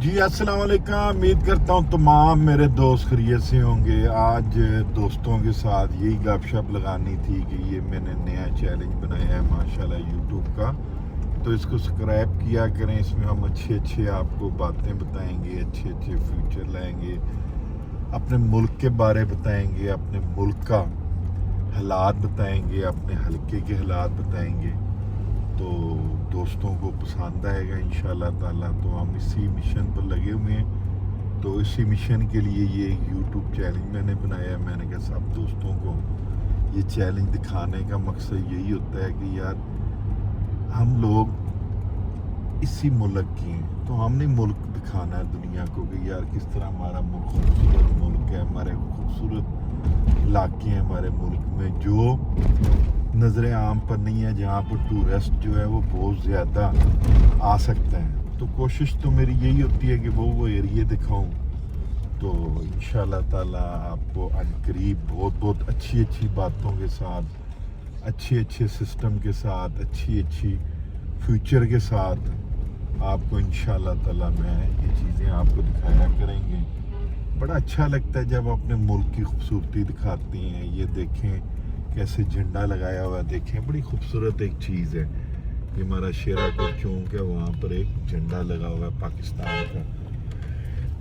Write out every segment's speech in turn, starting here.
جی السلام علیکم. امید کرتا ہوں تمام میرے دوست خیریت سے ہوں گے. آج دوستوں کے ساتھ یہی گپ شپ لگانی تھی کہ یہ میں نے نیا چیلنج بنایا ہے ماشاءاللہ یوٹیوب کا, تو اس کو سبسکرائب کیا کریں. اس میں ہم اچھے آپ کو باتیں بتائیں گے, اچھے فیوچر لائیں گے, اپنے ملک کے بارے بتائیں گے, اپنے ملک کا حالات بتائیں گے, اپنے حلقے کے حالات بتائیں گے. تو دوستوں کو پسند آئے گا انشاءاللہ تعالیٰ. تو ہم اسی مشن پر لگے ہوئے ہیں. تو اسی مشن کے لیے یہ یوٹیوب چیلنج میں نے بنایا ہے. میں نے کہا سب دوستوں کو یہ چیلنج دکھانے کا مقصد یہی ہوتا ہے کہ یار ہم لوگ اسی ملک کے ہیں, تو ہم نے ملک دکھانا ہے دنیا کو کہ یار کس طرح ہمارا ملک خوبصورت ملک ہے, ہمارے خوبصورت علاقے ہیں ہمارے ملک میں جو نظر عام پر نہیں ہے, جہاں پر ٹورسٹ جو ہے وہ بہت زیادہ آ سکتا ہے. تو کوشش تو میری یہی ہوتی ہے کہ وہ ایریے دکھاؤں. تو انشاءاللہ تعالیٰ آپ کو عنقریب بہت اچھی باتوں کے ساتھ, اچھے سسٹم کے ساتھ, اچھی فیوچر کے ساتھ آپ کو انشاءاللہ تعالیٰ میں یہ چیزیں آپ کو دکھایا کریں گے. بڑا اچھا لگتا ہے جب اپنے ملک کی خوبصورتی دکھاتی ہیں. یہ دیکھیں کیسے جھنڈا لگایا ہوا ہے, دیکھیں بڑی خوبصورت ایک چیز ہے. یہ ہمارا شیرا کوٹ چونک ہے, وہاں پر ایک جھنڈا لگا ہوا ہے پاکستان کا.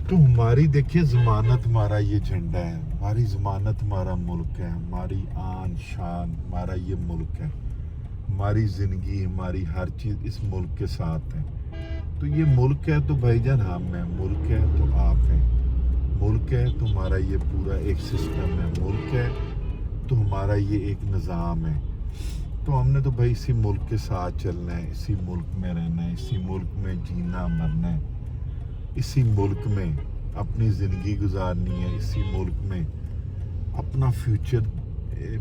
تو ہماری دیکھیں ضمانت ہمارا یہ جھنڈا ہے, ہماری ضمانت ہمارا ملک ہے, ہماری آن شان ہمارا یہ ملک ہے. ہماری زندگی ہماری ہر چیز اس ملک کے ساتھ ہے. تو یہ ملک ہے تو بھائی جان ہم ہیں, ملک ہے تو آپ ہیں, ملک ہے تو ہمارا یہ پورا ایک سسٹم ہے, ملک ہے تو ہمارا یہ ایک نظام ہے. تو ہم نے تو بھائی اسی ملک کے ساتھ چلنا ہے, اسی ملک میں رہنا ہے, اسی ملک میں جینا مرنا ہے, اسی ملک میں اپنی زندگی گزارنی ہے, اسی ملک میں اپنا فیوچر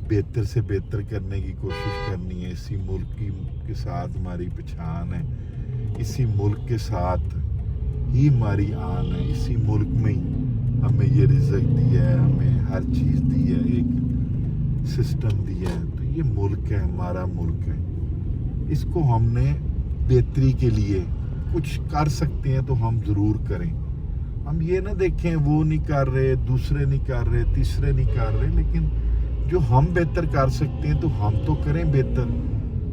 بہتر سے بہتر کرنے کی کوشش کرنی ہے. اسی ملک کے ساتھ ہماری پہچان ہے, اسی ملک کے ساتھ ہی ہماری آن ہے, اسی ملک میں ہی ہمیں یہ رزق دیا ہے, ہمیں ہر چیز دی ہے, ایک سسٹم دیا ہے. تو یہ ملک ہے, ہمارا ملک ہے. اس کو ہم نے بہتری کے لیے کچھ کر سکتے ہیں تو ہم ضرور کریں. ہم یہ نہ دیکھیں وہ نہیں کر رہے, دوسرے نہیں کر رہے, تیسرے نہیں کر رہے, لیکن جو ہم بہتر کر سکتے ہیں تو ہم تو کریں بہتر,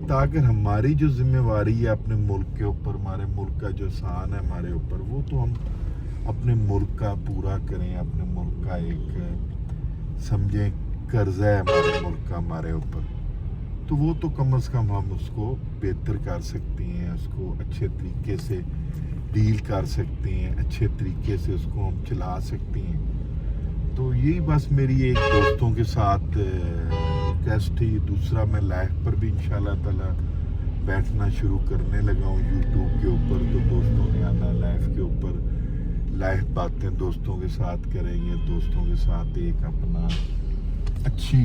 تاکہ ہماری جو ذمہ واری ہے اپنے ملک کے اوپر, ہمارے ملک کا جو شان ہے ہمارے اوپر, وہ تو ہم اپنے ملک کا پورا کریں. اپنے ملک کا ایک سمجھیں قرضہ ہے ہمارے ملک کا ہمارے اوپر, تو وہ تو کم از کم ہم اس کو بہتر کر سکتے ہیں, اس کو اچھے طریقے سے ڈیل کر سکتے ہیں, اچھے طریقے سے اس کو ہم چلا سکتے ہیں. تو یہی بس میری ایک دوستوں کے ساتھ ریکویسٹ تھی. دوسرا میں لائف پر بھی انشاءاللہ تعالیٰ بیٹھنا شروع کرنے لگا ہوں یوٹیوب کے اوپر. تو دوستوں نے آنا لائف کے اوپر, لائف باتیں دوستوں کے ساتھ کریں گے, دوستوں کے ساتھ ایک اپنا اچھی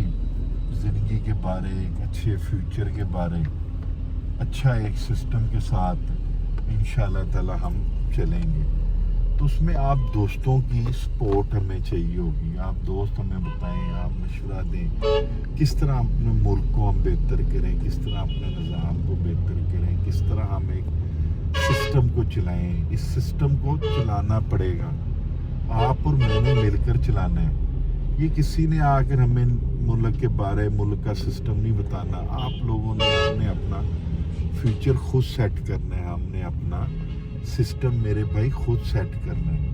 زندگی کے بارے, ایک اچھے فیوچر کے بارے, اچھا ایک سسٹم کے ساتھ انشاءاللہ تعالیٰ ہم چلیں گے. تو اس میں آپ دوستوں کی سپورٹ ہمیں چاہیے ہوگی. آپ دوست ہمیں بتائیں, آپ مشورہ دیں کس طرح اپنے ملک کو ہم بہتر کریں, کس طرح اپنے نظام کو بہتر کریں, کس طرح ہم ایک سسٹم کو چلائیں. اس سسٹم کو چلانا پڑے گا, آپ اور میں نے مل کر چلانا ہے. یہ کسی نے آ کر ہمیں ملک کے بارے, ملک کا سسٹم نہیں بتانا. آپ لوگوں نے ہم نے اپنا فیوچر خود سیٹ کرنا ہے, ہم نے اپنا سسٹم میرے بھائی خود سیٹ کرنا ہے.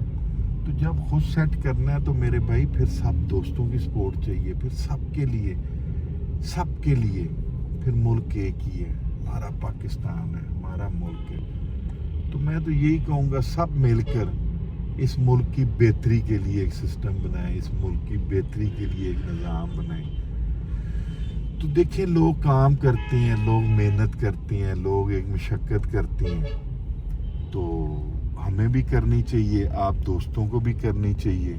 تو جب خود سیٹ کرنا ہے تو میرے بھائی پھر سب دوستوں کی سپورٹ چاہیے, پھر سب کے لیے پھر ملک ایک ہی ہے, ہمارا پاکستان ہے, ہمارا ملک ہے. تو میں تو یہی کہوں گا سب مل کر اس ملک کی بہتری کے لیے ایک سسٹم بنائیں, اس ملک کی بہتری کے لیے ایک نظام بنائیں. تو دیکھیں لوگ کام کرتے ہیں, لوگ محنت کرتے ہیں, لوگ ایک مشقت کرتے ہیں, تو ہمیں بھی کرنی چاہیے, آپ دوستوں کو بھی کرنی چاہیے.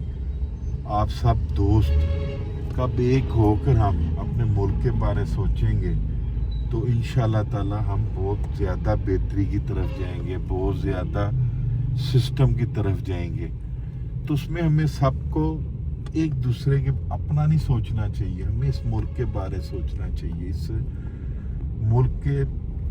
آپ سب دوست کب ایک ہو کر ہم اپنے ملک کے بارے سوچیں گے تو انشاءاللہ تعالی ہم بہت زیادہ بہتری کی طرف جائیں گے, بہت زیادہ سسٹم کی طرف جائیں گے. تو اس میں ہمیں سب کو ایک دوسرے کے اپنا نہیں سوچنا چاہیے, ہمیں اس ملک کے بارے سوچنا چاہیے, اس ملک کے